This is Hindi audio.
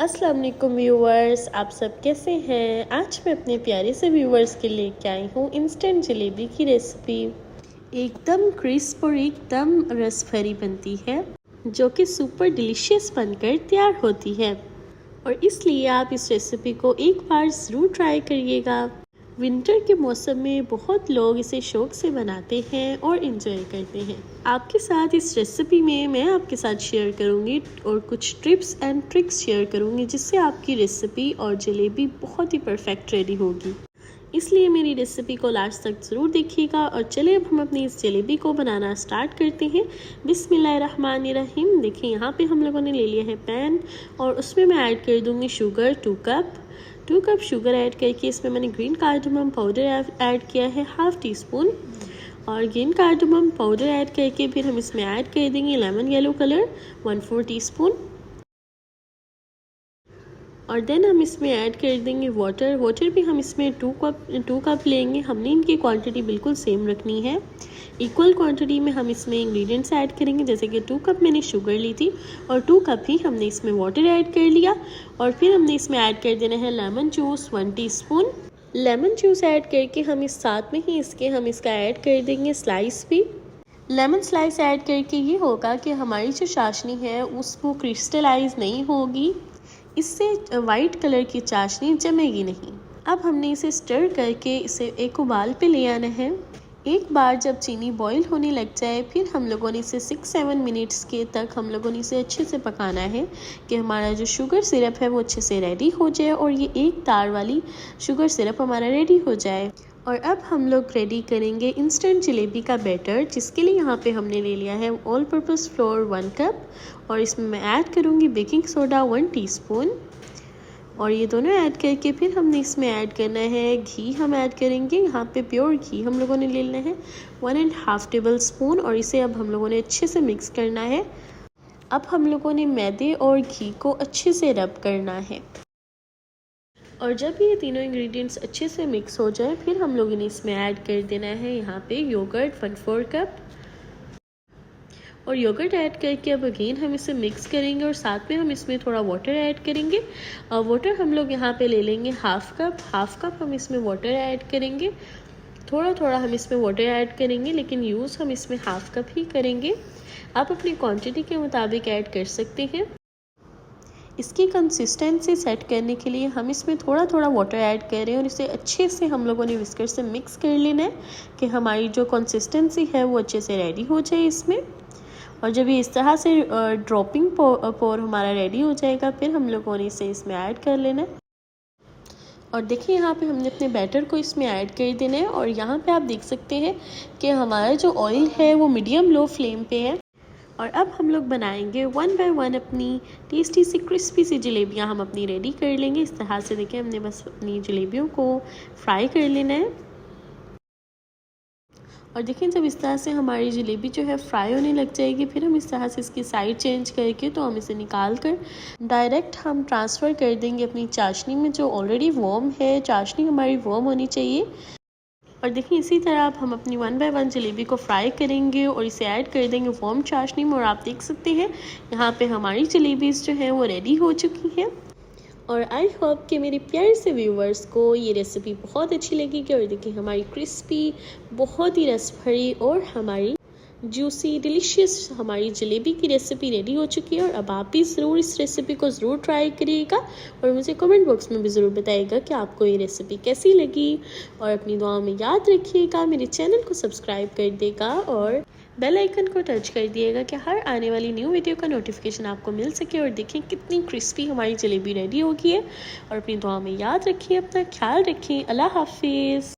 अस्सलाम वालेकुम व्यूवर्स, आप सब कैसे हैं। आज मैं अपने प्यारे से व्यूवर्स के लेके आई हूँ इंस्टेंट जलेबी की रेसिपी। एकदम क्रिस्प और एकदम रस भरी बनती है, जो कि सुपर डिलीशियस बनकर तैयार होती है। और इसलिए आप इस रेसिपी को एक बार ज़रूर ट्राई करिएगा। विंटर के मौसम में बहुत लोग इसे शौक से बनाते हैं और इन्जॉय करते हैं। आपके साथ इस रेसिपी में मैं आपके साथ शेयर करूंगी और कुछ टिप्स एंड ट्रिक्स शेयर करूंगी, जिससे आपकी रेसिपी और जलेबी बहुत ही परफेक्ट रेडी होगी। इसलिए मेरी रेसिपी को लास्ट तक ज़रूर देखिएगा। और चलिए अब हम अपनी इस जलेबी को बनाना स्टार्ट करते हैं। बिस्मिल्लाहिर्रहमानिर्रहीम। देखिए यहाँ पे हम लोगों ने ले लिया है पैन, और उसमें मैं ऐड कर दूँगी शुगर 2 कप शुगर ऐड करके इसमें मैंने ग्रीन कार्डमम पाउडर ऐड किया है 1/2 टीस्पून। और ग्रीन कार्डमम पाउडर ऐड करके फिर हम इसमें ऐड कर देंगे लेमन येलो कलर 1/4 टीस्पून। और देन हम इसमें ऐड कर देंगे वाटर भी हम इसमें 2 कप लेंगे। हमने इनकी क्वांटिटी बिल्कुल सेम रखनी है। इक्वल क्वांटिटी में हम इसमें इंग्रेडिएंट्स ऐड करेंगे। जैसे कि 2 कप मैंने शुगर ली थी और 2 कप ही हमने इसमें वाटर ऐड कर लिया। और फिर हमने इसमें ऐड कर देना है lemon juice 1 teaspoon. Lemon juice add करके हम इस साथ में ही हम इसका ऐड कर देंगे स्लाइस भी। लेमन स्लाइस ऐड करके ये होगा कि हमारी जो चाशनी है उसको क्रिस्टलाइज नहीं होगी, इससे वाइट कलर की चाशनी जमेगी नहीं। अब हमने इसे स्टर करके इसे एक उबाल पे ले आना है। एक बार जब चीनी बॉईल होने लग जाए, फिर हम लोगों ने इसे 6-7 मिनट्स के तक हम लोगों ने इसे अच्छे से पकाना है कि हमारा जो शुगर सिरप है वो अच्छे से रेडी हो जाए और ये एक तार वाली शुगर सिरप हमारा रेडी हो जाए। और अब हम लोग रेडी करेंगे इंस्टेंट जलेबी का बैटर, जिसके लिए यहाँ पे हमने ले लिया है ऑल पर्पस फ्लोर 1 कप। और इसमें मैं ऐड करूँगी बेकिंग सोडा 1 टीस्पून। और ये दोनों ऐड करके फिर हमने इसमें ऐड करना है घी। हम ऐड करेंगे यहाँ पे प्योर घी हम लोगों ने ले लेना है 1.5 टेबल स्पून। और इसे अब हम लोगों ने अच्छे से मिक्स करना है। अब हम लोगों ने मैदे और घी को अच्छे से रब करना है। और जब ये तीनों इंग्रेडिएंट्स अच्छे से मिक्स हो जाए, फिर हम लोगों ने इसमें ऐड कर देना है यहाँ पे योगर्ट 1/4 कप। और योगर्ट ऐड करके अब अगेन हम इसे मिक्स करेंगे और साथ में हम इसमें थोड़ा वाटर ऐड करेंगे। वाटर हम लोग यहाँ पे ले लेंगे हाफ कप हम इसमें वाटर ऐड करेंगे। थोड़ा हम इसमें वाटर ऐड करेंगे, लेकिन यूज़ हम इसमें हाफ कप ही करेंगे। आप अपनी क्वांटिटी के मुताबिक ऐड कर सकते हैं। इसकी कंसिस्टेंसी सेट करने के लिए हम इसमें थोड़ा वाटर ऐड कर रहे हैं और इसे अच्छे से हम लोगों ने विस्कर से मिक्स कर लेना है कि हमारी जो कंसिस्टेंसी है वो अच्छे से रेडी हो जाए इसमें। और जब ये इस तरह से ड्रॉपिंग पोर हमारा रेडी हो जाएगा, फिर हम लोगों ने इसे इसमें ऐड कर लेना है। और देखिए यहाँ पे हमने अपने बैटर को इसमें ऐड कर देना है। और यहाँ पे आप देख सकते हैं कि हमारा जो ऑयल है वो मीडियम लो फ्लेम पे है। और अब हम लोग बनाएंगे 1 बाय 1 अपनी टेस्टी सी क्रिस्पी सी जलेबियाँ हम अपनी रेडी कर लेंगे। इस तरह से देखिए हमने बस अपनी जलेबियों को फ्राई कर लेना है। और देखिए जब इस तरह से हमारी जलेबी जो है फ्राई होने लग जाएगी, फिर हम इस तरह से इसकी साइड चेंज करके तो हम इसे निकाल कर डायरेक्ट हम ट्रांसफ़र कर देंगे अपनी चाशनी में, जो ऑलरेडी वार्म है। चाशनी हमारी वार्म होनी चाहिए। और देखिए इसी तरह अब हम अपनी 1 बाय 1 जलेबी को फ्राई करेंगे और इसे ऐड कर देंगे वार्म चाशनी में। और आप देख सकते हैं यहाँ पे हमारी जलेबीज़ जो हैं वो रेडी हो चुकी हैं। और आई होप कि मेरे प्यारे से व्यूवर्स को ये रेसिपी बहुत अच्छी लगेगी। और देखिए हमारी क्रिस्पी, बहुत ही रस भरी और हमारी जूसी डिलीशियस हमारी जलेबी की रेसिपी रेडी हो चुकी है। और अब आप भी ज़रूर इस रेसिपी को ज़रूर ट्राई करिएगा और मुझे कमेंट बॉक्स में भी ज़रूर बताइएगा कि आपको ये रेसिपी कैसी लगी। और अपनी दुआओं में याद रखिएगा, मेरे चैनल को सब्सक्राइब कर देगा और बेल आइकन को टच कर दिएगा कि हर आने वाली न्यू वीडियो का नोटिफिकेशन आपको मिल सके। और देखें कितनी क्रिस्पी हमारी जलेबी रेडी हो गई है। और अपनी दुआ में याद रखिए, अपना ख्याल रखें। अल्लाह हाफिज़।